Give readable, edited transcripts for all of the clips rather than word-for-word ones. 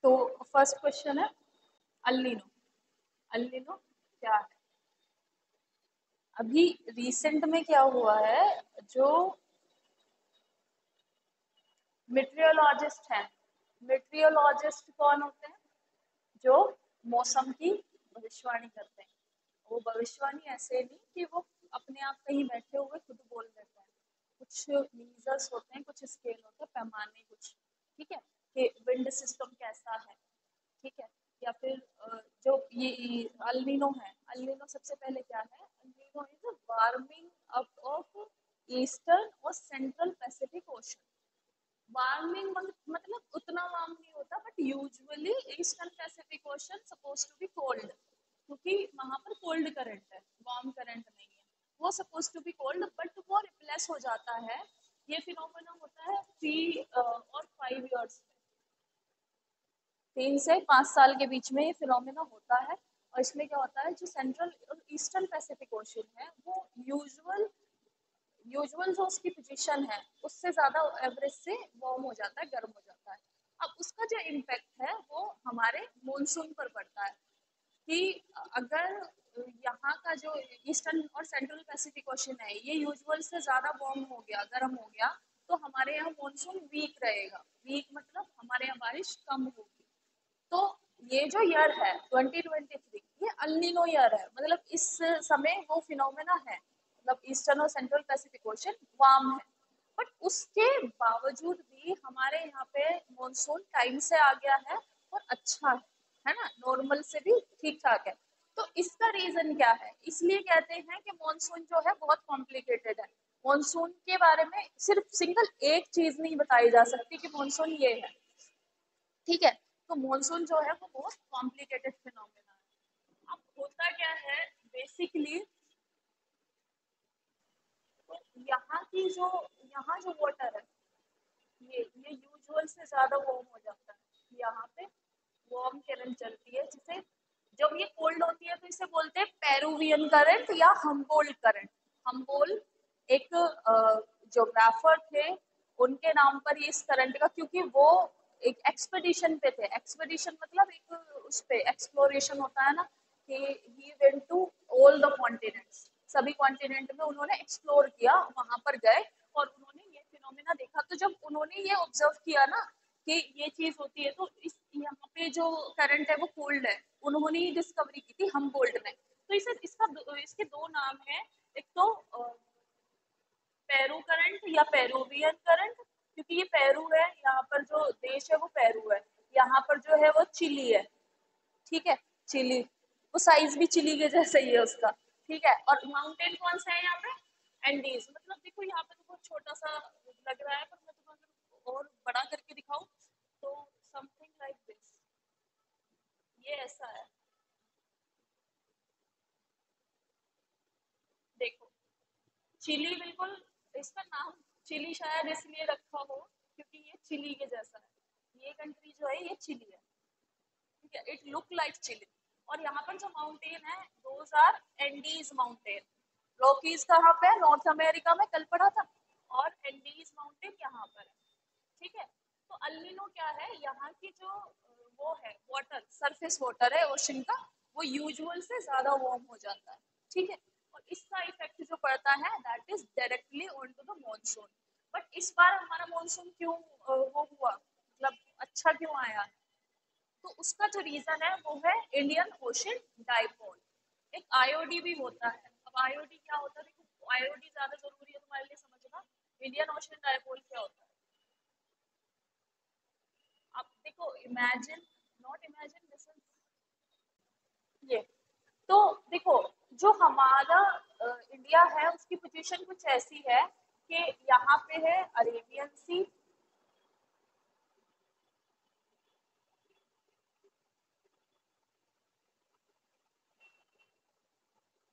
तो first question है El Niño. El Niño क्या है? अभी रिसेंट में क्या हुआ है, जो मेट्रियोलॉजिस्ट हैं, मेट्रियोलॉजिस्ट कौन होते हैं? जो मौसम की भविष्यवाणी करते हैं। वो भविष्यवाणी ऐसे नहीं कि वो अपने आप कहीं बैठे हुए खुद बोल देते हैं। कुछ मीजर्स होते हैं, कुछ स्केल होते हैं, पैमाने कुछ, ठीक है, कि विंड सिस्टम कैसा है, ठीक है, या फिर जो ये अल्नीनो है, अल्नीनो सबसे पहले क्या है? El Nino is warming up of eastern और सेंट्रल पैसिफिक ओशन। वार्मिंग मतलब उतना वार्म नहीं होता, but usually eastern Pacific Ocean suppose to be cold, क्योंकि वहां पर कोल्ड करंट है, वार्म करंट नहीं है, वो suppose to be cold, but वो रिप्लेस हो जाता है। ये फिनोमेना होता है 3 और 5 ईयर्स में, 3 से 5 साल के बीच में ये फिनोमेना होता है। और इसमें क्या होता है, जो सेंट्रल और ईस्टर्न पैसिफिक ओशन है वो यूजुअल जो उसकी पोजीशन है उससे ज्यादा एवरेज से वार्म हो जाता है, गर्म हो जाता है। अब उसका जो इम्पैक्ट है वो हमारे मॉनसून पर पड़ता है, कि अगर यहाँ का जो ईस्टर्न और सेंट्रल पैसिफिक ओशन है ये यूजुअल से ज्यादा वार्म हो गया, गर्म हो गया, तो हमारे यहाँ मॉनसून वीक रहेगा। वीक मतलब हमारे यहाँ बारिश कम होगी। तो ये जो ईयर है 2023, ये अल्नीनो ईयर है, मतलब इस समय वो फिनोमेना है, मतलब ईस्टर्न और सेंट्रल पैसिफिक ओशन वार्म है, बट उसके बावजूद भी हमारे यहाँ पे मॉनसून टाइम से आ गया है और अच्छा है ना, नॉर्मल से भी ठीक ठाक है। तो इसका रीजन क्या है? इसलिए कहते हैं कि मॉनसून जो है बहुत कॉम्प्लिकेटेड है। मॉनसून के बारे में सिर्फ सिंगल एक चीज नहीं बताई जा सकती कि मॉनसून ये है, ठीक है। तो मॉनसून जो है वो बहुत कॉम्प्लिकेटेड फिनोमेना है। अब होता क्या है बेसिकली, तो यहाँ जो वाटर है ये यूजुअल से ज्यादा वार्म हो जाता है। यहाँ पे वार्म करंट चलती है, जिसे जब ये कोल्ड होती है तो इसे बोलते हैं पेरुवियन करंट या हम्बोल्ट करंट। हम्बोल्ट एक ज्योग्राफर थे, उनके नाम पर ये इस करंट का, क्योंकि वो एक एक्सपेडिशन पे थे। एक्सपेडिशन मतलब एक उस पे एक्सप्लोरेशन होता है ना, कि he went to all the continents, सभी कॉन्टिनेंट में उन्होंने एक्सप्लोर किया, वहां पर गए और उन्होंने ये फिनोमेना देखा। तो जब उन्होंने ये ऑब्जर्व किया ना कि ये चीज होती है, तो इस यहाँ पे जो करंट है वो कोल्ड है, उन्होंने ही डिस्कवरी की थी हम्बोल्ट ने। तो इसके दो नाम है, एक तो पेरू करंट या पेरुवियन करंट, क्योंकि ये पेरू है, यहाँ पर जो देश है वो पेरू है, यहाँ पर जो है वो चिली है, ठीक है, चिली, वो साइज भी चिली के जैसा ही है उसका, ठीक है। और माउंटेन कौन सा है यहाँ पे? एंडीज। मतलब देखो यहाँ पे तो बहुत छोटा सा लग रहा है, पर मैं तुम्हें अगर और बड़ा करके दिखाऊं तो समथिंग लाइक दिस, ये ऐसा है, देखो, चिली बिल्कुल, इसका नाम चिली शायद इसलिए रखा हो क्योंकि ये चिली के जैसा है। ये कंट्री जो है ये चिली है, ठीक है, इट लुक लाइक चिली। और यहाँ पर जो माउंटेन है those are Andes mountain. Rockies कहाँ पे है? नॉर्थ अमेरिका में, कल पढ़ा था। और एंडीज माउंटेन यहाँ पर है, ठीक है। तो अल्निनो क्या है, यहाँ की जो वो है वाटर, सरफेस वाटर है ओशन का, वो यूजुअल से ज्यादा वार्म हो जाता है, ठीक है। और इसका इफेक्ट जो पड़ता है that is directly on to the monsoon. But इस बार हमारा मॉनसून क्यों वो हुआ, मतलब अच्छा क्यों आया? तो उसका जो रीजन है वो है इंडियन ओशन डाइपोल। एक आईओडी भी होता है। अब आईओडी क्या होता है, देखो आईओडी ज्यादा जरूरी है तुम्हारे लिए समझना। इंडियन ओशन डाइपोल क्या होता है? आप देखो, imagine, not imagine, this is ये। तो देखो, जो हमारा इंडिया है उसकी पोजीशन कुछ ऐसी है कि यहाँ पे है अरेबियन सी,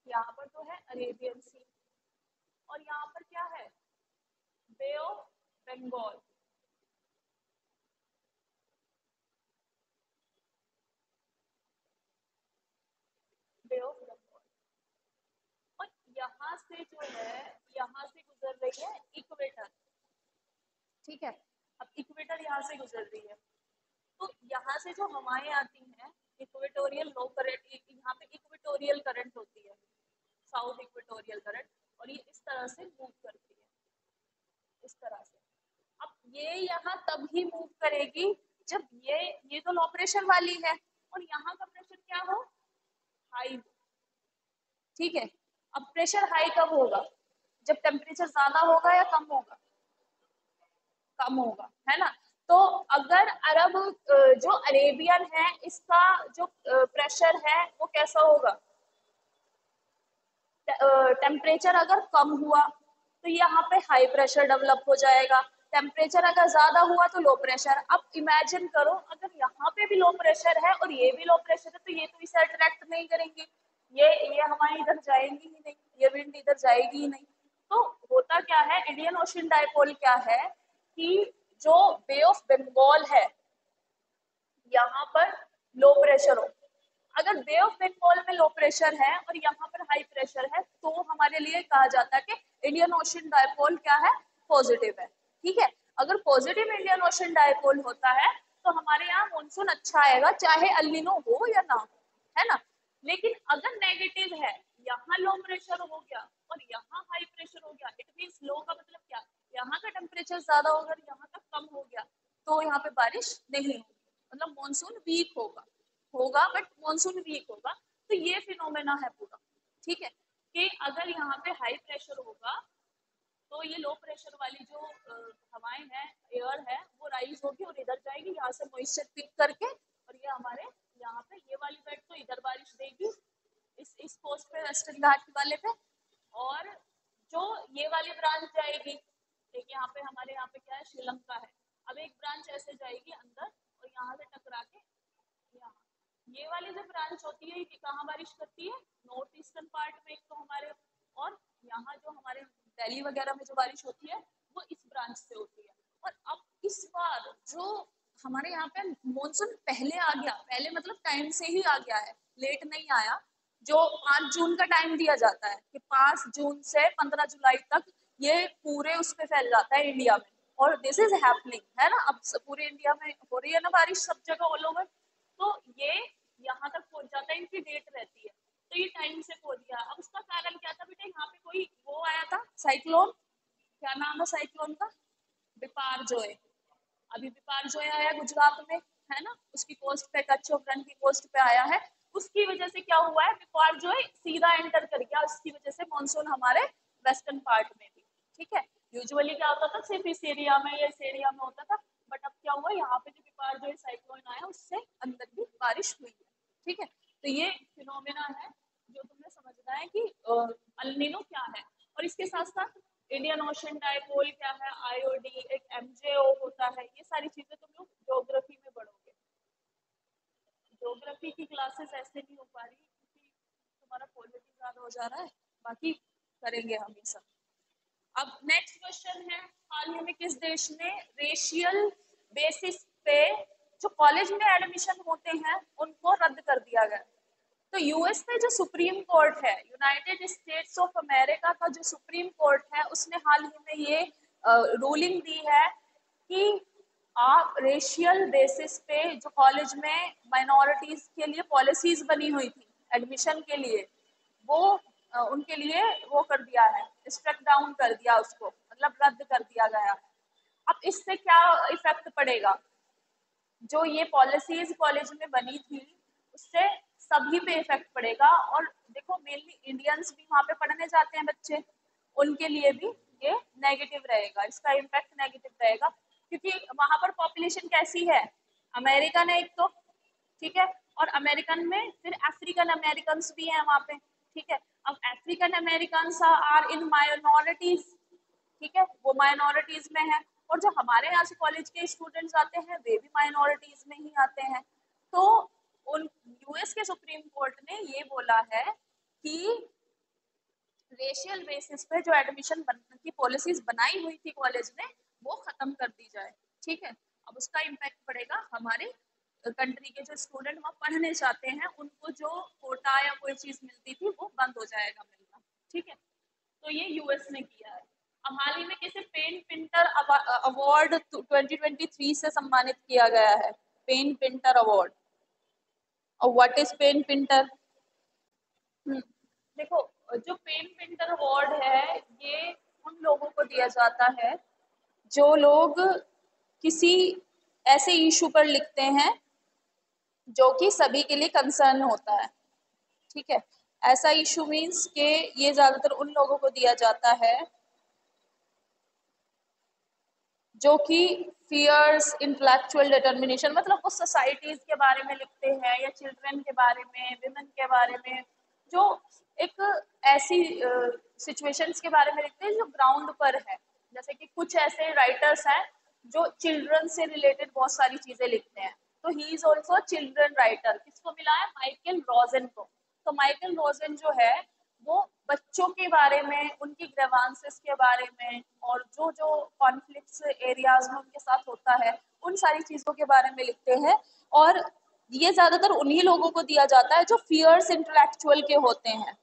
यहाँ पर तो है अरेबियन सी, और यहाँ पर क्या है? Bay of Bengal. Bay of Bengal. और यहाँ से जो है, यहाँ से गुजर रही है इक्वेटर, ठीक है। अब इक्वेटर यहाँ से गुजर रही है, तो यहाँ से जो हवाएं आती हैं, इक्वेटोरियल लो करंट, यहाँ पे इक्वेटोरियल करंट होती है, साउथ इक्वेटोरियल करंट, और ये इस तरह से मूव करती है, इस तरह से। अब ये यहाँ तब ही मूव करेगी जब ये तो लो प्रेशर वाली है और यहाँ का प्रेशर क्या हो, हाई। ठीक है, अब प्रेशर हाई कब होगा, जब टेम्परेचर ज्यादा होगा या कम होगा, कम होगा, है ना। तो अगर अरब जो अरेबियन है इसका जो प्रेशर है वो कैसा होगा, टेम्परेचर अगर कम हुआ तो यहाँ पे हाई प्रेशर डेवलप हो जाएगा, टेम्परेचर अगर ज्यादा हुआ तो लो प्रेशर। अब इमेजिन करो अगर यहाँ पे भी लो प्रेशर है और ये भी लो प्रेशर है तो ये तो इसे अट्रैक्ट नहीं करेंगे, ये हमारी इधर जाएंगी ही नहीं, ये विंड इधर जाएगी ही नहीं। तो होता क्या है, इंडियन ओशन डायपोल क्या है कि जो बे ऑफ बंगाल है यहाँ पर लो प्रेशर हो, अगर बे ऑफ बंगाल में लो प्रेशर है और यहाँ पर हाई प्रेशर है तो हमारे लिए कहा जाता है कि इंडियन ओशन डायपोल क्या है, पॉजिटिव है। ठीक है, अगर पॉजिटिव इंडियन ओशन डायपोल होता है तो हमारे यहाँ मानसून अच्छा आएगा, चाहे अल्निनो हो या ना हो, है ना। लेकिन अगर नेगेटिव है, यहाँ लो प्रेशर हो गया और यहाँ हाई प्रेशर हो गया, इट मीन्स लो का मतलब क्या, यहाँ का टेम्परेचर ज्यादा होगा और यहाँ का कम हो गया, तो यहाँ पे बारिश नहीं होगी, मतलब मानसून वीक होगा, बट मानसून वीक होगा। तो ये फिनोमेना है पूरा। ठीक है, कि अगर यहाँ पे हाई प्रेशर होगा तो ये लो प्रेशर वाली जो हवाएं हैं, एयर है, वो राइज होगी और इधर जाएगी, यहाँ से मॉइस्चर पिक करके, और ये हमारे यहाँ पे ये वाली बेल्ट तो इधर बारिश देगी, इस कोस्ट पे, वेस्टर्न घाट वाले पे, और जो ये वाली ब्रांच जाएगी, एक यहाँ पे हमारे यहाँ पे क्या है, श्रीलंका है, अब एक ब्रांच ऐसे जाएगी अंदर और यहाँ से टकरा के यहाँ, ये वाली जो ब्रांच होती है कि कहाँ बारिश करती है, नॉर्थ ईस्टर्न पार्ट में एक तो हमारे, और यहाँ जो हमारे दिल्ली वगैरह में जो बारिश होती है वो इस ब्रांच से होती है। और अब इस बार जो हमारे यहाँ पे मॉनसून पहले आ गया, पहले मतलब टाइम से ही आ गया है, लेट नहीं आया, जो 5 जून का टाइम दिया जाता है कि 5 जून से 15 जुलाई तक ये पूरे उस पे फैल जाता है इंडिया में, और दिस इज हैपनिंग, है ना। अब पूरे इंडिया में हो रही है ना बारिश, सब जगह ऑल ओवर, तो ये यहाँ तक पहुंच जाता है, इनकी डेट रहती है, तो ये टाइम से पहुंच गया। अब उसका कारण क्या था बेटा, यहाँ पे कोई वो आया था साइक्लोन, क्या नाम है साइक्लोन का, बिपारजोय। अभी बिपारजोय आया गुजरात में, है ना, उसकी कोस्ट पे, कच्छ और रण की कोस्ट पे आया है, उसकी वजह से क्या हुआ है, बिपारजोय सीधा एंटर कर गया, उसकी वजह से मानसून हमारे वेस्टर्न पार्ट में भी। ठीक है, यूजुअली क्या होता था, सिर्फ इस एरिया में या इस एरिया में होता था, बट अब क्या हुआ, यहाँ पे जो बिपारजोय साइक्लोन आया उससे अंदर भी बारिश हुई है। ठीक है, तो ये फिनोमेना है जो तुम्हें समझना है कि अल्निनो क्या है, और इसके साथ साथ इंडियन ओशन डायपोल क्या है, आईओडी, एक एमजेओ होता है, ये सारी चीजें तुम लोग ज्योग्राफी में पढ़ोगे। ज्योग्राफी की क्लासेस ऐसे नहीं हो पा रही क्योंकि तुम्हारा पॉलिटी ज्यादा हो जा रहा है, बाकी करेंगे हम ये सब। अब नेक्स्ट क्वेश्चन है, हाल ही में किस देश ने रेशियल बेसिस पे जो कॉलेज में एडमिशन होते हैं उनको रद्द कर दिया गया। तो यूएस में जो सुप्रीम कोर्ट है, यूनाइटेड स्टेट्स ऑफ अमेरिका का जो सुप्रीम कोर्ट है, उसने हाल ही में ये रूलिंग दी है कि आप रेशियल बेसिस पे जो कॉलेज में माइनॉरिटीज के लिए पॉलिसीज बनी हुई थी एडमिशन के लिए, वो उनके लिए वो कर दिया है, स्ट्रक डाउन कर दिया उसको, मतलब रद्द कर दिया गया। अब इससे क्या इफेक्ट पड़ेगा, जो ये पॉलिसीज कॉलेज में बनी थी उससे सभी पे इफेक्ट पड़ेगा, और देखो मेनली इंडियंस भी वहाँ पे पढ़ने जाते हैं बच्चे, उनके लिए भी ये नेगेटिव रहेगा, इसका इम्पैक्ट नेगेटिव रहेगा, क्योंकि वहाँ पर पॉपुलेशन कैसी है, अमेरिकन है एक तो, ठीक है, और अमेरिकन में फिर अफ्रीकन अमेरिकन भी हैं वहाँ पे। ठीक है, अब African American are in minorities, ठीक है, वो माइनॉरिटीज में है, और जो हमारे यहाँ से कॉलेज के स्टूडेंट्स आते हैं वे भी माइनॉरिटीज में ही आते हैं। तो उन यूएस के सुप्रीम कोर्ट ने ये बोला है कि रेशियल बेसिस पे जो एडमिशन की पॉलिसीज बनाई हुई थी कॉलेज ने वो खत्म कर दी जाए। ठीक है, अब उसका इम्पैक्ट पड़ेगा हमारे कंट्री के जो स्टूडेंट वहाँ पढ़ने चाहते हैं, उनको जो कोटा या कोई चीज मिलती थी वो बंद हो जाएगा मिलना। ठीक है, तो ये यूएस ने किया है। अब हाल ही में किसे पेन पिंटर अवार्ड 2023 से सम्मानित किया गया है, पेन पिंटर अवार्ड। और व्हाट इज पेन पिंटर? देखो, जो पेन पिंटर अवार्ड है ये उन लोगों को दिया जाता है जो लोग किसी ऐसे इशू पर लिखते हैं जो कि सभी के लिए कंसर्न होता है। ठीक है, ऐसा इशू मीन्स के ये ज्यादातर उन लोगों को दिया जाता है जो कि फियर्स इंटेलेक्चुअल डिटर्मिनेशन, मतलब वो सोसाइटीज के बारे में लिखते हैं या चिल्ड्रन के बारे में, विमेन के बारे में, जो एक ऐसी सिचुएशंस के बारे में लिखते हैं जो ग्राउंड पर है। जैसे कि कुछ ऐसे राइटर्स हैं जो चिल्ड्रन से रिलेटेड बहुत सारी चीजें लिखते हैं, तो he is also children writer. किसको मिला है? माइकल रोजन को। तो माइकल रोजन जो है वो बच्चों के बारे में, उनकी ग्रेवांसेस के बारे में, और जो जो कॉन्फ्लिक्ट्स एरियाज में उनके साथ होता है उन सारी चीजों के बारे में लिखते हैं। और ये ज्यादातर उन्हीं लोगों को दिया जाता है जो फियर्स इंटेलेक्चुअल के होते हैं,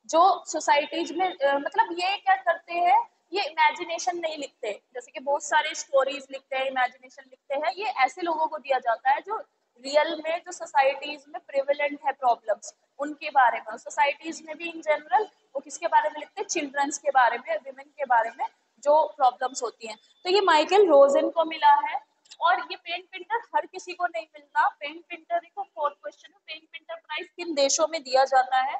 जो सोसाइटीज में मतलब ये क्या करते हैं, ये इमेजिनेशन नहीं लिखते, जैसे कि बहुत सारे स्टोरीज लिखते हैं, इमेजिनेशन लिखते हैं, ये ऐसे लोगों को दिया जाता है जो रियल में जो सोसाइटीज में प्रेवलेंट है प्रॉब्लम्स उनके बारे में। सोसाइटीज में भी इन जनरल वो किसके बारे में लिखते हैं? चिल्ड्रंस के बारे में, विमेन के बारे में जो प्रॉब्लम्स होती हैं। तो ये माइकल रोजन को मिला है। और ये पेन पिंटर हर किसी को नहीं मिलता। पेन पिंटर, देखो फोर्थ क्वेश्चन है, पेन पिंटर प्राइज किन देशों में दिया जाता है?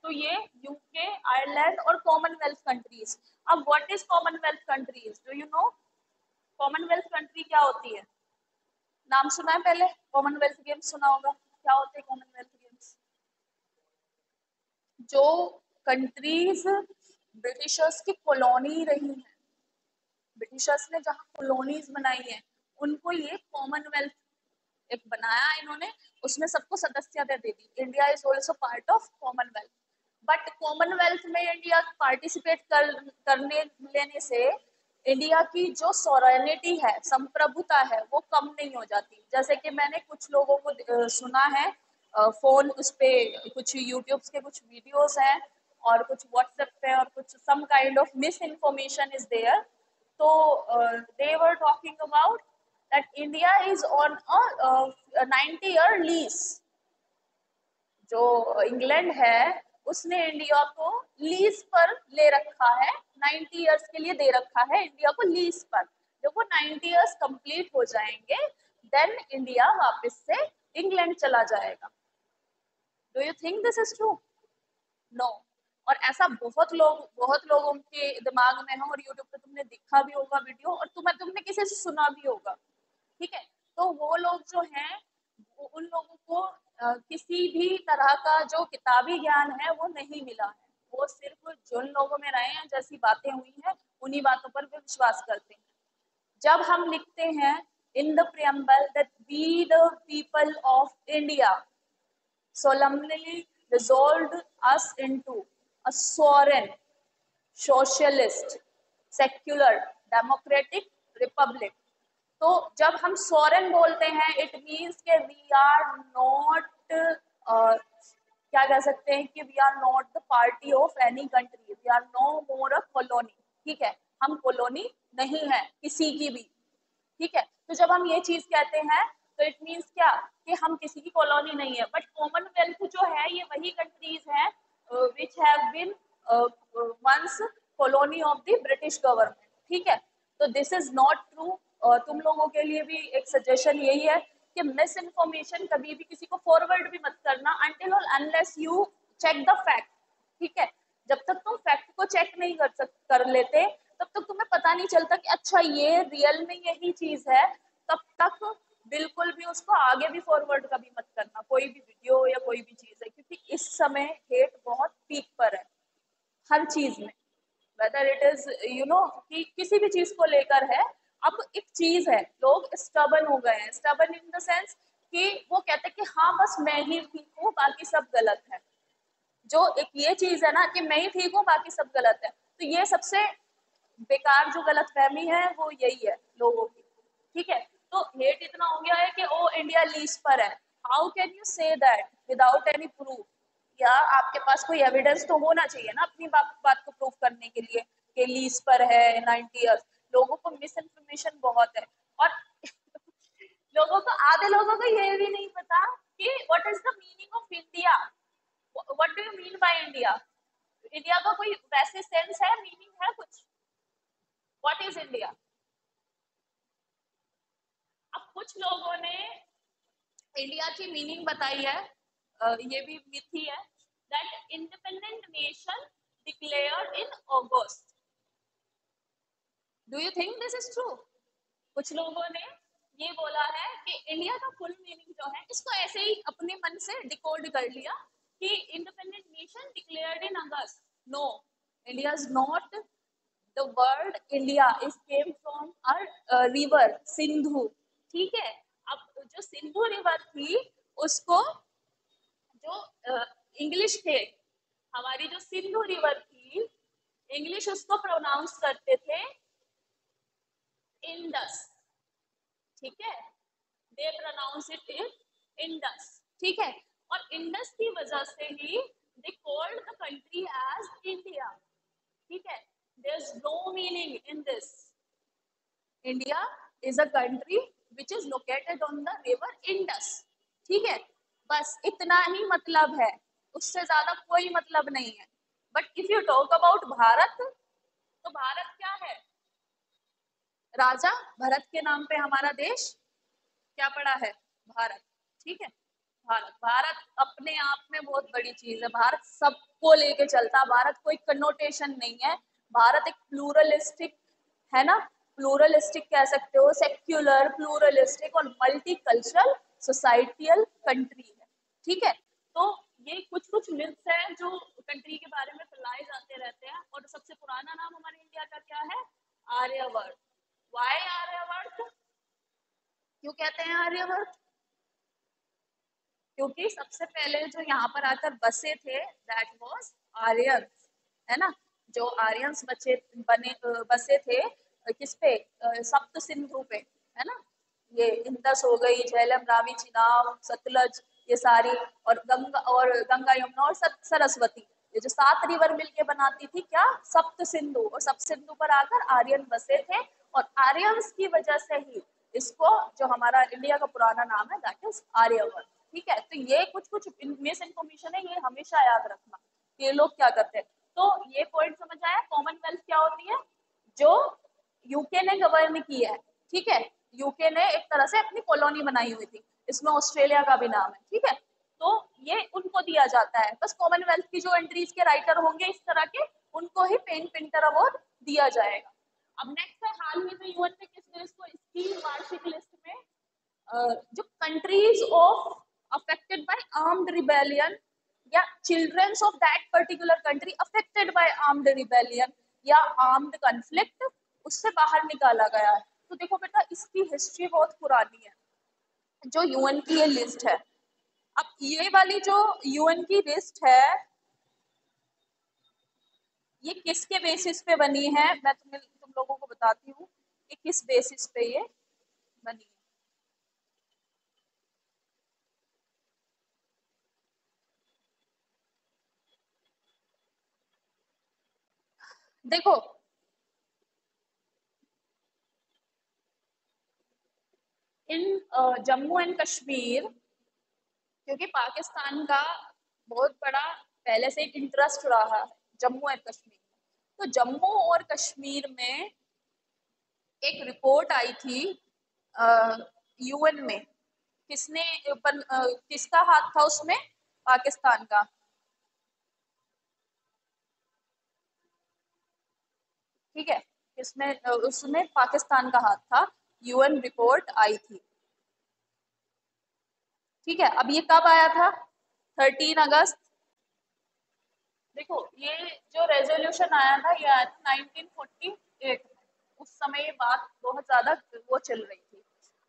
तो ये यूके, आयरलैंड और कॉमनवेल्थ कंट्रीज। अब what is Commonwealth countries? Do you know Commonwealth country क्या होती है? नाम सुना है पहले? कॉमनवेल्थ गेम्स सुना होगा, क्या होते हैं कॉमनवेल्थ गेम्स? जो कंट्रीज ब्रिटिशर्स की कॉलोनी रही है, ब्रिटिशर्स ने जहाँ कॉलोनीज बनाई है उनको ये कॉमनवेल्थ एक बनाया इन्होंने, उसमें सबको सदस्यता दे दी। India is also part of Commonwealth. But Commonwealth में इंडिया पार्टिसिपेट करने लेने से इंडिया की जो सॉवरेनिटी है, संप्रभुता है, वो कम नहीं हो जाती। जैसे कि मैंने कुछ लोगों को सुना है, फोन उस पे कुछ यूट्यूब के कुछ वीडियोस हैं और कुछ व्हाट्सएप पे और कुछ some kind of misinformation is there. तो they were talking about that India is on a 90-year lease। जो इंग्लैंड है उसने इंडिया को लीज पर ले रखा है, 90 इयर्स के लिए दे रखा है इंडिया को लीज पर। जब वो 90 इयर्स कंप्लीट हो जाएंगे देन इंडिया वापस से इंग्लैंड चला जाएगा। Do you think this is true? No. और ऐसा बहुत लोगों के दिमाग में है, और यूट्यूब पे तुमने देखा भी होगा वीडियो, और तुमने किसी से सुना भी होगा। ठीक है, तो वो लोग जो हैं उन लोगों को किसी भी तरह का जो किताबी ज्ञान है वो नहीं मिला है। वो सिर्फ जिन लोगों में रहे हैं, जैसी बातें हुई हैं उन्हीं बातों पर वे विश्वास करते हैं। जब हम लिखते हैं in the preamble that we the people of India solemnly resolved us into a sovereign, socialist, secular, democratic republic। तो जब हम सोरेन बोलते हैं इट मीन्स के वी आर नॉट, क्या कह सकते हैं कि we are not the party of any country, we are no more a colony. ठीक है, हम कॉलोनी नहीं है किसी की भी। ठीक है, तो जब हम ये चीज कहते हैं तो इट मीन्स क्या कि हम किसी की कॉलोनी नहीं है। बट कॉमनवेल्थ जो है ये वही कंट्रीज हैं which have been once colony of the British government. ठीक है, तो दिस इज नॉट ट्रू। तुम लोगों के लिए भी एक सजेशन यही है कि मिस इन्फॉर्मेशन कभी भी किसी को फॉरवर्ड भी मत करना अनटिल और unless you check the fact. ठीक है, जब तक तुम फैक्ट को चेक नहीं कर लेते तब तक तुम्हें पता नहीं चलता कि अच्छा ये रियल में यही चीज है। तब तक बिल्कुल भी उसको आगे भी फॉरवर्ड कभी मत करना, कोई भी वीडियो या कोई भी चीज है, क्योंकि इस समय हेट बहुत पीक पर है हर चीज में। वेदर इट इज कि किसी भी चीज को लेकर है। अब एक चीज है, लोग स्टबन हो गए हैं, स्टबन इन द सेंस कि वो कहते हैं कि हाँ बस मैं ही ठीक हूँ बाकी सब गलत है। जो एक ये चीज है ना कि मैं ही ठीक हूँ बाकी सब गलत है, तो ये सबसे बेकार जो गलत फहमी है वो यही है लोगों की। ठीक है, तो हेट इतना हो गया है कि ओ इंडिया लीज पर है। How can you say that without any proof? या आपके पास कोई एविडेंस तो होना चाहिए ना अपनी बात को प्रूफ करने के लिए कि लीज पर है 90 इयर्स। लोगों को मिस इन्फॉर्मेशन बहुत है। और लोगों को, आधे लोगों को ये भी नहीं पता कि what is the meaning of India, what do you mean by India. India का कोई वैसे सेंस है, मीनिंग है कुछ, व्हाट इज इंडिया। अब कुछ लोगों ने इंडिया की मीनिंग बताई है, ये भी मिथ ही है, that independent nation declared in August. Do you think this is true? कुछ लोगों ने ये बोला है कि इंडिया का फुल मीनिंग जो है, इसको ऐसे ही अपने मन से डिकोड कर लिया कि independent nation declared in August. No, India is not, the word India is came from a river Sindhu, ठीक है। अब जो सिंधु रिवर थी उसको, जो इंग्लिश थे, हमारी जो सिंधु रिवर थी, इंग्लिश उसको प्रोनाउंस करते थे इंडस, ठीक है, they pronounce it in Indus, ठीक है। और इंडस की वजह से ही they called the country as India, ठीक है। There is no meaning in this, India is a country which is located on the river Indus, ठीक है। बस इतना ही मतलब है, उससे ज्यादा कोई मतलब नहीं है। But if you talk about Bharat, तो भारत क्या है, राजा भरत के नाम पे हमारा देश क्या पड़ा है, भारत, ठीक है। भारत, भारत अपने आप में बहुत बड़ी चीज है, भारत सबको लेके चलता है, भारत कोई कनोटेशन नहीं है, भारत एक प्लूरलिस्टिक है ना, प्लूरलिस्टिक कह सकते हो, सेक्युलर, प्लूरलिस्टिक और मल्टी कल्चरल सोसाइटियल कंट्री है, ठीक है। तो ये कुछ कुछ मिथ्स हैं जो कंट्री के बारे में फैलाए जाते रहते हैं। और सबसे पुराना नाम हमारे इंडिया का क्या है, आर्यवर्त। वाई आर्यवर्त, क्यों कहते हैं आर्यवर्त, क्योंकि सबसे पहले जो यहाँ पर आकर बसे थे दैट वाज आर्यंस, है ना। जो आर्यंस बसे थे किस पे, सप्त सिंधु पे, है ना। ये इंदस हो गई, झेलम, रावी, चिनाब, सतलज, ये सारी, और गंगा यमुना और सरस्वती, ये जो 7 रिवर मिलके बनाती थी क्या, सप्त सिंधु, और सप्त सिंधु पर आकर आर्यन बसे थे। और आर्यंस की वजह से ही इसको, जो हमारा इंडिया का पुराना नाम है दैट इज आर्यवर्त, ठीक है। तो ये कुछ कुछ मिस इन्फॉर्मेशन है, ये हमेशा याद रखना, ये लोग क्या करते हैं। तो ये पॉइंट समझ आया, कॉमनवेल्थ क्या होती है, जो यूके ने गवर्न की है, ठीक है। यूके ने एक तरह से अपनी कॉलोनी बनाई हुई थी, इसमें ऑस्ट्रेलिया का भी नाम है, ठीक है। तो ये उनको दिया जाता है, बस कॉमनवेल्थ की जो एंट्रीज के राइटर होंगे इस तरह के, उनको ही पेन पिंटर अवार्ड दिया जाएगा। अब नेक्स्ट है, हाल ही में यूएन ने किस देश को इसकी वार्षिक लिस्ट में, जो countries of affected by armed rebellion, या childrens of that particular country affected by armed rebellion या आर्म्ड कॉन्फ्लिक्ट, उससे बाहर निकाला गया है। तो देखो बेटा, इसकी हिस्ट्री बहुत पुरानी है, जो यूएन की ये लिस्ट है। अब ये वाली जो यूएन की लिस्ट है, ये किसके बेसिस पे बनी है, मैं तुम लोगों को बताती हूँ कि किस बेसिस पे ये बनी है। देखो, इन जम्मू एंड कश्मीर, क्योंकि पाकिस्तान का बहुत बड़ा पहले से एक इंटरेस्ट रहा है जम्मू एंड कश्मीर में, तो जम्मू और कश्मीर में एक रिपोर्ट आई थी यूएन में, किसने किसका हाथ था उसमें, पाकिस्तान का, ठीक है। इसमें उसमें पाकिस्तान का हाथ था, यूएन रिपोर्ट आई थी, ठीक है। अब ये कब आया था, 13 अगस्त। देखो, ये जो रेजोल्यूशन आया था, ये आया था 1948 में, उस समय ये बात बहुत ज्यादा वो चल रही थी।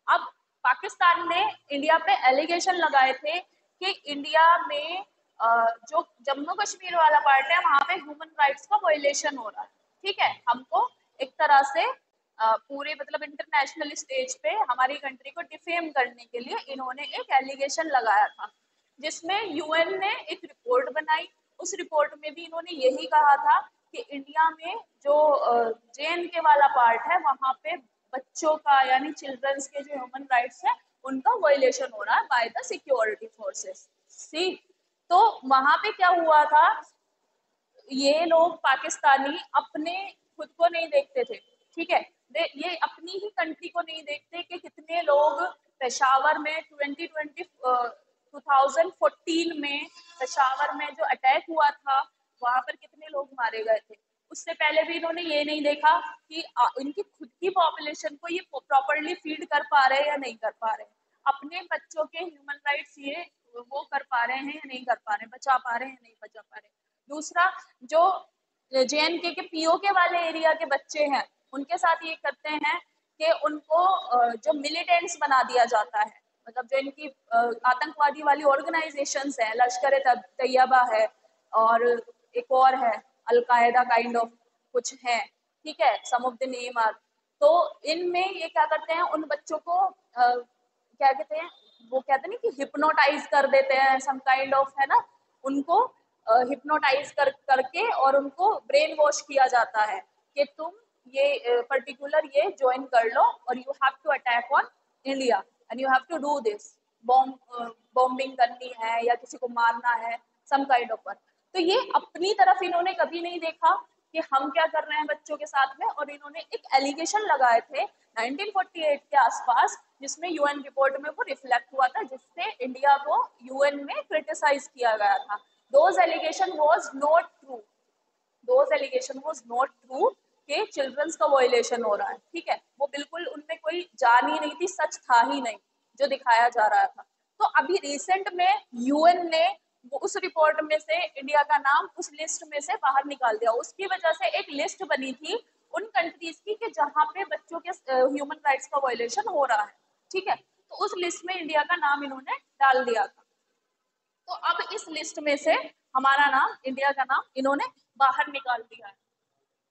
अब पाकिस्तान ने इंडिया पे एलिगेशन लगाए थे कि इंडिया में जो जम्मू कश्मीर वाला पार्ट है वहां पे ह्यूमन राइट्स का वायलेशन हो रहा है, ठीक है। हमको एक तरह से पूरे मतलब इंटरनेशनल स्टेज पे हमारी कंट्री को डिफेम करने के लिए इन्होंने एक एलिगेशन लगाया था, जिसमें यूएन ने एक रिपोर्ट बनाई। उस रिपोर्ट में भी इन्होंने यही कहा था कि इंडिया में जो JNK वाला पार्ट है वहां पे बच्चों का, यानी चिल्ड्रंस के जो ह्यूमन राइट्स है उनका वायलेशन हो रहा है बाय द सिक्योरिटी फोर्सेस। सी, तो वहां पे क्या हुआ था, ये लोग पाकिस्तानी अपने खुद को नहीं देखते थे, ठीक है, ये अपनी ही कंट्री को नहीं देखते कि कितने लोग पेशावर में 2014 में पेशावर में जो अटैक हुआ था वहां पर कितने लोग मारे गए थे। उससे पहले भी इन्होंने ये नहीं देखा कि इनकी खुद की पॉपुलेशन को ये प्रॉपरली फीड कर पा रहे हैं या नहीं कर पा रहे हैं, अपने बच्चों के ह्यूमन राइट्स ये वो कर पा रहे हैं या नहीं कर पा रहे हैं, बचा पा रहे हैं या नहीं बचा पा रहे हैं। दूसरा, जो JNK के POK वाले एरिया के बच्चे हैं उनके साथ ये करते हैं कि उनको जो मिलिटेंट्स बना दिया जाता है, मतलब जो इनकी आतंकवादी वाली ऑर्गेनाइजेशंस है, लश्कर तैयबा है और एक और है अलकायदा काइंड ऑफ कुछ है, ठीक है, सम ऑफ द नेम आर। तो इनमें ये क्या करते हैं, उन बच्चों को क्या कहते हैं, वो कहते हैं कि हिप्नोटाइज कर देते हैं, सम काइंड ऑफ, है ना, उनको हिप्नोटाइज करके और उनको ब्रेन वॉश किया जाता है कि तुम ये पर्टिकुलर ये ज्वाइन कर लो और you have to attack on India and you have to do this, bombing करनी है या किसी को मारना है, सम काइंड ऑफ वर्क। तो ये अपनी तरफ इन्होंने कभी नहीं देखा कि हम क्या कर रहे हैं बच्चों के साथ में, और इन्होंने एक एलिगेशन लगाए थे 1948 के आसपास जिसमें UN रिपोर्ट में वो रिफ्लेक्ट हुआ था, जिससे इंडिया को UN में क्रिटिसाइज किया गया था। Those allegation was not true. Those allegation was not true कि चिल्ड्रंस का वायलेशन हो रहा है, ठीक है, वो बिल्कुल उनमें कोई जान ही नहीं थी, सच था ही नहीं जो दिखाया जा रहा था। तो अभी रिसेंट में UN ने वो उस रिपोर्ट में से इंडिया का नाम उस लिस्ट में से बाहर निकाल दिया। उसकी वजह से एक लिस्ट बनी थी उन कंट्रीज की कि जहाँ पे बच्चों के ह्यूमन राइट्स का वायलेशन हो रहा है, ठीक है, तो उस लिस्ट में इंडिया का नाम इन्होंने डाल दिया था। तो अब इस लिस्ट में से हमारा नाम, इंडिया का नाम इन्होंने बाहर निकाल दिया है,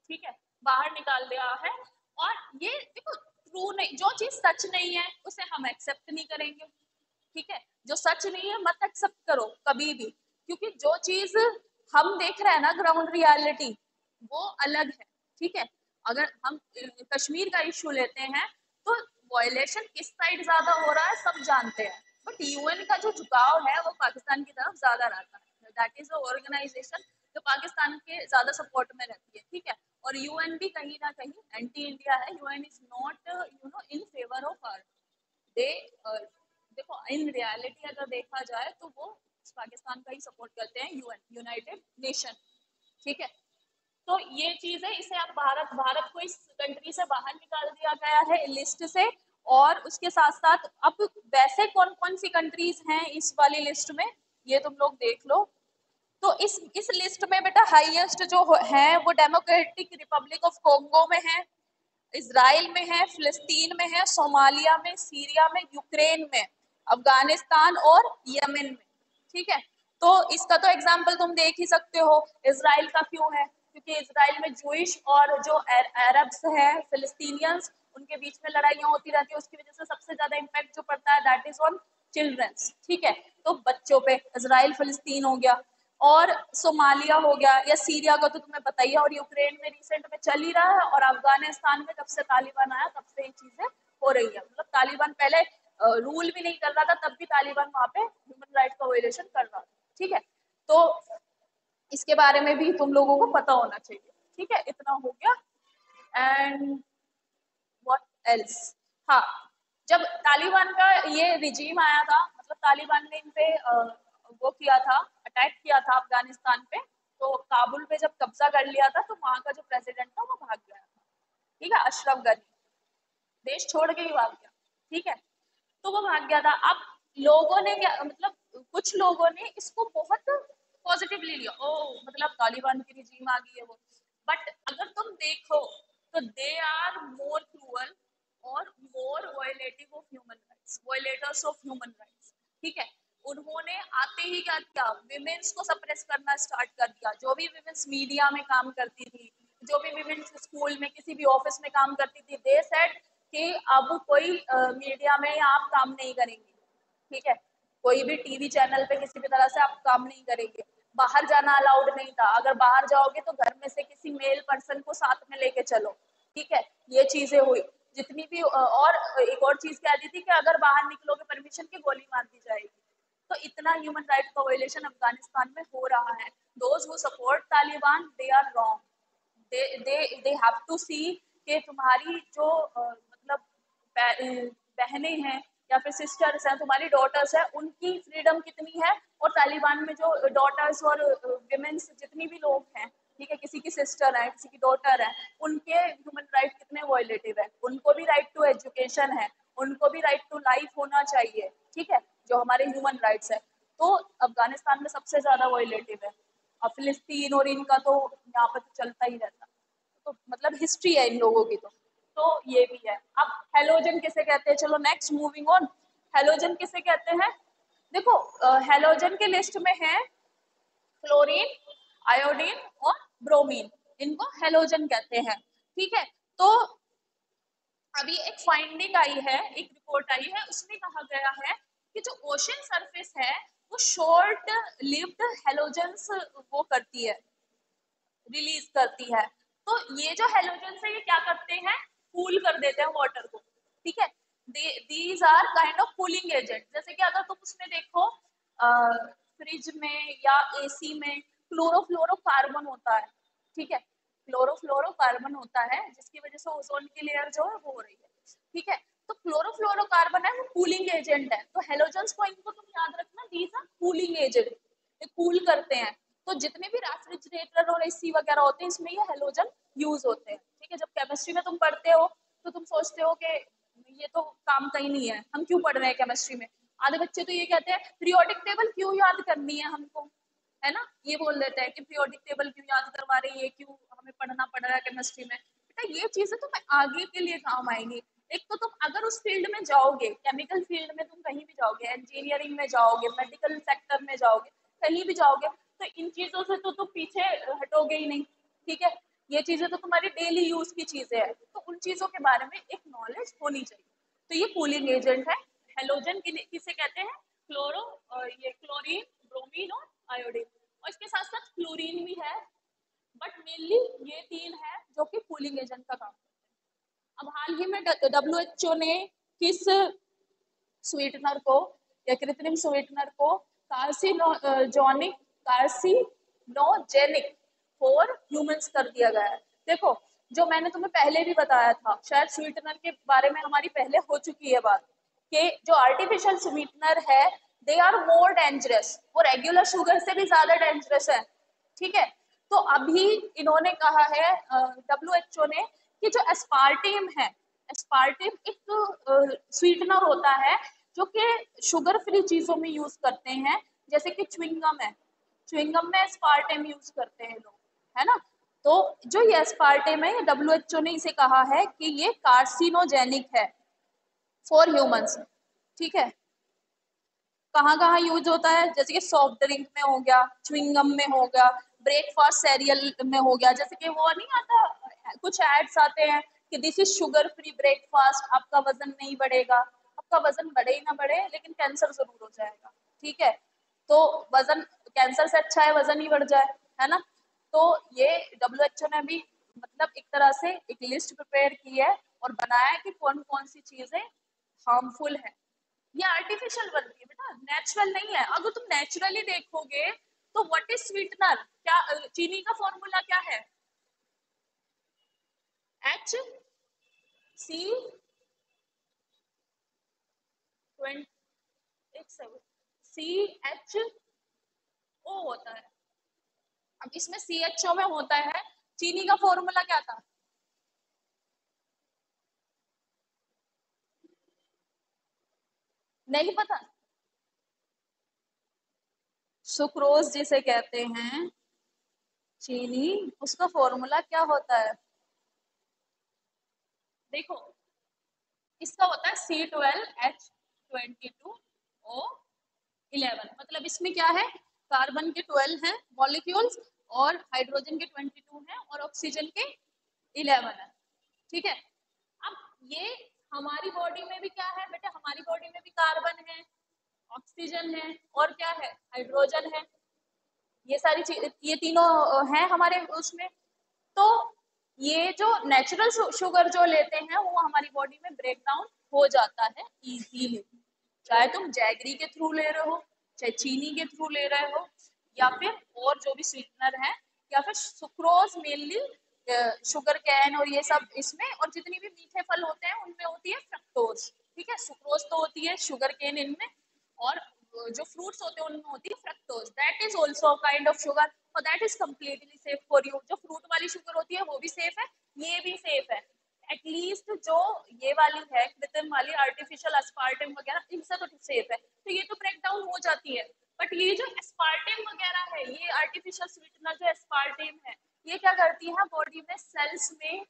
ठीक है, बाहर निकाल दिया है। और ये देखो, ट्रू नहीं, जो चीज सच नहीं है उसे हम एक्सेप्ट नहीं करेंगे, ठीक है, जो सच नहीं है मत एक्सेप्ट करो कभी भी, क्योंकि जो चीज हम देख रहे हैं ना ग्राउंड रियलिटी वो अलग है, ठीक है। अगर हम कश्मीर का इश्यू लेते हैं तो वायलेशन किस साइड ज्यादा हो रहा है सब जानते हैं, बट UN का जो झुकाव है वो पाकिस्तान की तरफ ज्यादा रहता है। दैट इज अ ऑर्गेनाइजेशन जो पाकिस्तान के ज्यादा सपोर्ट में रहती है, ठीक है, और UN भी कहीं ना कहीं एंटी इंडिया है। UN is not in favour of our, they देखो इन रियलिटी अगर देखा जाए तो वो पाकिस्तान का ही सपोर्ट करते हैं, UN, यूनाइटेड नेशन, ठीक है। तो ये चीज है, इसे अब भारत को इस कंट्री से बाहर निकाल दिया गया है लिस्ट से। और उसके साथ साथ अब वैसे कौन कौन सी कंट्रीज हैं इस वाली लिस्ट में ये तुम लोग देख लो। तो इस लिस्ट में बेटा हाईएस्ट जो है वो डेमोक्रेटिक रिपब्लिक ऑफ कोंगो में है, इजराइल में है, फिलिस्तीन में है, सोमालिया में, सीरिया में, यूक्रेन में, अफगानिस्तान और यमन में, ठीक है। तो इसका तो एग्जाम्पल तुम देख ही सकते हो इजराइल का क्यों है, क्योंकि इजराइल में जूइश और जो अरब्स है फिलिस्तीनियंस उनके बीच में लड़ाइयाँ होती रहती है, उसकी वजह से सबसे ज्यादा इम्पैक्ट जो पड़ता है दैट इज ऑन चिल्ड्रंस, ठीक है, तो बच्चों पे इजराइल फिलिस्तीन हो गया, और सोमालिया हो गया, या सीरिया का तो तुम्हें पता ही है, और यूक्रेन में रिसेंट में चल ही रहा है, और अफगानिस्तान में जब से तालिबान आया तब से ये चीजें हो रही है। मतलब तालिबान पहले रूल भी नहीं कर रहा था तब भी तालिबान वहां पे ह्यूमन राइट का वायलेशन कर रहा था, ठीक है। तो इसके बारे में भी तुम लोगों को पता होना चाहिए, ठीक है, इतना हो गया। एंड व्हाट एल्स, हाँ, जब तालिबान का ये रिजीम आया था, मतलब तालिबान ने इन पे वो किया था, अटैक किया था अफगानिस्तान पे, तो काबुल पे जब कब्जा कर लिया था तो वहां का जो प्रेसिडेंट था वो भाग गया था, ठीक है, अशरफ गनी देश छोड़ के ही भाग गया, ठीक है, तो वो भाग गया था। अब लोगों ने क्या, मतलब कुछ लोगों ने इसको बहुत पॉजिटिवली लिया, ओ मतलब तालिबान की रिजीम आ गई है वो, बट अगर तुम देखो तो दे आर मोर क्रूअल और more violative of human rights, violators of human rights, ठीक है। उन्होंने आते ही क्या किया, विमेन्स को सप्रेस करना स्टार्ट कर दिया, जो भी विमेन्स मीडिया में काम करती थी, जो भी विमेन्स स्कूल में किसी भी ऑफिस में काम करती थी, दे सेड कि अब कोई मीडिया में आप काम नहीं करेंगे, ठीक है, कोई भी टीवी चैनल पे किसी भी तरह से आप काम नहीं करेंगे, बाहर जाना अलाउड नहीं था, अगर बाहर जाओगे तो घर में से किसी मेल पर्सन को साथ में लेके चलो, ठीक है, ये चीजें हुई। जितनी भी और एक और चीज कह दी थी कि अगर बाहर निकलोगे परमिशन की गोली मार दी जाएगी। तो इतना ह्यूमन राइट का वायलेशन अफगानिस्तान में हो रहा है। Those who support Taliban they are wrong. They have to see कि तुम्हारी जो मतलब बहनें हैं या फिर सिस्टर्स हैं, तुम्हारी डॉटर्स हैं, उनकी फ्रीडम कितनी है, और तालिबान में जो डॉटर्स और विमेन्स जितनी भी लोग हैं, ठीक है, किसी की सिस्टर है, किसी की डॉटर है, उनके ह्यूमन राइट कितने वायलेटिव है। उनको भी राइट टू एजुकेशन है, उनको भी राइट टू लाइफ होना चाहिए, ठीक है, जो हमारे ह्यूमन राइट्स है। तो अफगानिस्तान में सबसे ज्यादा वायलेटिव है। और फिलिस्तीन और इनका तो यहाँ पर तो चलता ही रहता। तो मतलब हिस्ट्री है इन लोगों की। तो ये भी है। अब हेलोजन किसे कहते हैं, चलो नेक्स्ट मूविंग ऑन। हेलोजन किसे कहते हैं? देखो हेलोजन के लिस्ट में है क्लोरीन, आयोडीन और ब्रोमीन, इनको हेलोजन कहते हैं, ठीक है। तो अभी एक फाइंडिंग आई है, एक रिपोर्ट आई है, उसमें कहा गया है कि जो ओशन सरफेस है वो शॉर्ट लिव्ड हेलोजेंस वो करती है, रिलीज करती है। तो ये जो हेलोजेंस है ये क्या करते हैं, कूल कर देते हैं वाटर को, ठीक है। These are kind of cooling agent. जैसे कि अगर तुम उसमें देखो फ्रिज में या एसी में क्लोरोफ्लोरोकार्बन होता है, ठीक है, क्लोरोफ्लोरोकार्बन होता है जिसकी वजह से ओजोन की लेयर जो है वो हो रही है, ठीक है। तो क्लोरोफ्लोरोकार्बन है वो कूलिंग एजेंट है। तो हेलोजेंस को इनको तुम याद रखना, दीज आर कूलिंग एजेंट, ये कूल करते हैं। तो जितने भी रेफ्रिजरेटर और एसी वगैरह होते हैं इसमें ये हेलोजन यूज होते हैं, ठीक है। जब केमिस्ट्री में तुम पढ़ते हो तो तुम सोचते हो कि ये तो काम का ही नहीं है, हम क्यों पढ़ रहे हैं केमिस्ट्री में। आधे बच्चे तो ये कहते हैं पीरियोडिक टेबल क्यों याद करनी है हमको, है ना, ये बोल देते हैं कि पीरियोडिक टेबल क्यों याद करवा रही है, क्यों हमें पढ़ना पड़ रहा है केमिस्ट्री में। बेटा ये चीजें तुम्हें आगे के लिए काम आएंगी। एक तो तुम अगर उस फील्ड में जाओगे, केमिकल फील्ड में तुम कहीं भी जाओगे, इंजीनियरिंग में जाओगे, मेडिकल सेक्टर में जाओगे, कहीं भी जाओगे, तो इन चीजों से तो तुम पीछे हटोगे ही नहीं, ठीक है। ये चीजें तो तुम्हारी डेली यूज की चीजें हैं, तो उन चीजों के बारे में एक नॉलेज होनी चाहिए। तो ये कूलिंग एजेंट है। हेलोजन किसे कहते हैं? ये क्लोरीन, ब्रोमीन और आयोडीन। और इसके साथ साथ क्लोरीन भी है, बट मेनली ये तीन है जो कि कूलिंग एजेंट का काम करते हैं। अब हाल ही में WHO ने किस स्वीटनर को या कृत्रिम स्वीटनर को कार्सिनोजेनिक फॉर ह्यूमंस कर दिया गया है। देखो जो मैंने तुम्हें पहले भी बताया था, शायद स्वीटनर के बारे में हमारी पहले हो चुकी है बात, कि जो आर्टिफिशियल स्वीटनर है दे आर मोर डेंजरस, वो रेगुलर शुगर से भी ज्यादा डेंजरस है, ठीक है। तो अभी इन्होंने कहा है WHO ने कि जो एस्पार्टिम है, एस्पार्टिम एक स्वीटनर होता है जो कि शुगर फ्री चीजों में यूज करते हैं, जैसे कि च्युइंगम है, च्युइंगम में एस्पार्टिम यूज करते हैं लोग, है ना। तो जो ये एस्पार्टिम है, WHO ने इसे कहा है कि ये कार्सिनोजेनिक है फॉर ह्यूमंस, ठीक है। कहाँ कहाँ यूज होता है, जैसे कि सॉफ्ट ड्रिंक में हो गया, च्युइंगम में हो गया, ब्रेकफास्ट सीरियल में हो गया, जैसे कि वो नहीं आता, कुछ एड्स आते हैं कि this is sugar free breakfast, आपका वजन नहीं बढ़ेगा। आपका वजन बढ़े ही ना बढ़े लेकिन कैंसर जरूर हो जाएगा, ठीक है। तो वजन, कैंसर से अच्छा है वजन ही बढ़ जाए, है ना। तो ये WHO ने भी मतलब एक तरह से एक लिस्ट प्रिपेयर की है और बनाया है कि कौन कौन सी चीजें हार्मफुल है। ये आर्टिफिशियल बनती है बेटा, नेचुरल नहीं है। अगर तुम नेचुरली देखोगे तो व्हाट इज स्वीटनर, क्या चीनी का फॉर्मूला क्या है? HC CHO होता है। अब इसमें CHO में होता है, चीनी का फॉर्मूला क्या था? नहीं पता? सुक्रोज जिसे कहते हैं, चीनी, उसका फॉर्मूला क्या होता है? देखो इसका होता है C12H22O11। मतलब इसमें क्या है, कार्बन के 12 हैं मॉलिक्यूल्स और हाइड्रोजन के 22 हैं और ऑक्सीजन के 11 है, ठीक है। अब ये हमारी बॉडी में भी क्या है बेटा, हमारी बॉडी में भी कार्बन है, ऑक्सीजन है और क्या है, हाइड्रोजन है। ये सारी चीज, ये तीनों हैं हमारे उसमें। तो ये जो नेचुरल शुगर जो लेते हैं वो हमारी बॉडी में ब्रेक डाउन हो जाता है इजीली, चाहे तुम जैगरी के थ्रू ले रहे हो, चाहे चीनी के थ्रू ले रहे हो, या फिर और जो भी स्वीटनर है, या फिर सुक्रोज मेनली, शुगर कैन और ये सब इसमें, और जितनी भी मीठे फल होते हैं उनमें होती है फ्रक्टोज, ठीक है। सुक्रोज तो होती है शुगर केन इनमें, और जो फ्रूट्स होते हैं उनमें होती है fructose, that is also kind of sugar, और that is completely safe for you. जो फ्रूट वाली शुगर होती है वो भी सेफ है, ये भी सेफ है। एटलीस्ट जो ये वाली है कृत्रिम वाली आर्टिफिशियल एस्पार्टिम वगैरह, इनसे तो सेफ है, तो ये तो ब्रेक डाउन हो जाती है। बट ये जो एस्पार्टिम वगैरह है, ये आर्टिफिशियल स्वीटनर जो एस्पार्टिम है, ये क्या करती है बॉडी में सेल्स में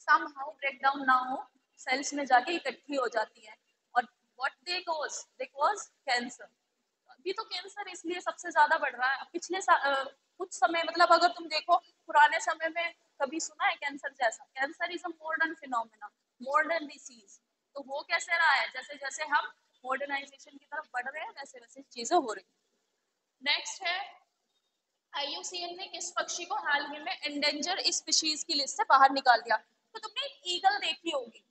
somehow ब्रेक डाउन ना हो, सेल्स में जाके इकट्ठी हो जाती है, और व्हाट दे कॉज कैंसर। अभी तो कैंसर इसलिए सबसे ज्यादा बढ़ रहा है, कुछ समय, मतलब अगर तुम देखो पुराने समय में कभी सुना है कैंसर जैसा? Cancer is a modern phenomena, modern disease. तो वो कैसे रहा है, जैसे जैसे हम मॉडर्नाइजेशन की तरफ बढ़ रहे हैं वैसे वैसे चीजें हो रही है। नेक्स्ट है, आईयूसीएन ने किस पक्षी को हाल ही में एंडेंजर स्पीशीज की लिस्ट से बाहर निकाल दिया? तो तुमने एक ईगल देखी होगी,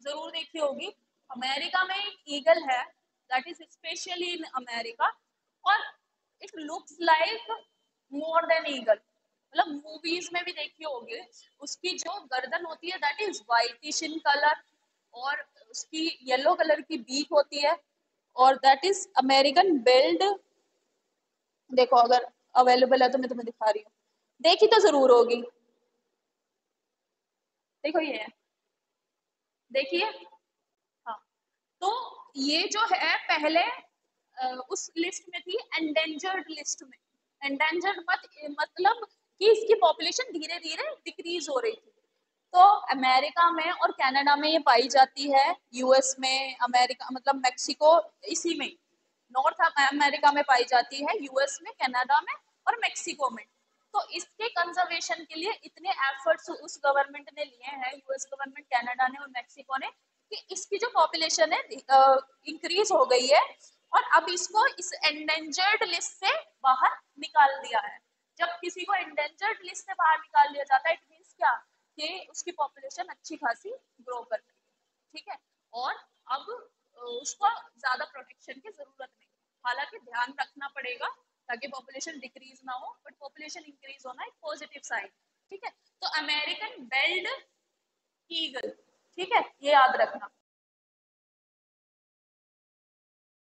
जरूर देखी होगी। अमेरिका में एक ईगल है, that is specially in America, और it looks like more than eagle, मतलब मूवीज में भी देखी होगी। उसकी जो गर्दन होती है that is whitish in colour, और उसकी येलो कलर की बीक होती है, और दैट इज अमेरिकन बेल्ड। देखो अगर अवेलेबल है तो मैं तुम्हें दिखा रही हूँ, देखी तो जरूर होगी। देखो ये है, देखिए। हाँ, तो ये जो है पहले उस लिस्ट में थी, एंडेंजर्ड लिस्ट में। एंडेंजर्ड मतलब कि इसकी पॉपुलेशन धीरे धीरे डिक्रीज हो रही थी। तो अमेरिका में और कनाडा में ये पाई जाती है, यूएस में, अमेरिका मतलब मेक्सिको, इसी में नॉर्थ अमेरिका में पाई जाती है, यूएस में, कनाडा में और मेक्सिको में। तो इसके कंजर्वेशन के लिए इतने एफर्ट्स उस गवर्नमेंट ने लिए हैं, यूएस गवर्नमेंट, कनाडा ने और मेक्सिको ने, कि इसकी जो पॉपुलेशन है इंक्रीज हो गई है, और अब इसको इस एंडेंजर्ड लिस्ट से बाहर निकाल दिया है। जब किसी को एंडेंजर्ड लिस्ट से बाहर निकाल दिया जाता है, इट मीन्स क्या, कि उसकी पॉपुलेशन अच्छी खासी ग्रो कर रही है, ठीक है। और अब उसको ज्यादा प्रोटेक्शन की जरूरत नहीं, हालांकि ध्यान रखना पड़ेगा ताकि पॉपुलेशन डिक्रीज ना हो, बट पॉपुलेशन इंक्रीज होना एक पॉजिटिव साइन, ठीक है। तो अमेरिकन बेल्ड ईगल, ठीक है, ये याद रखना।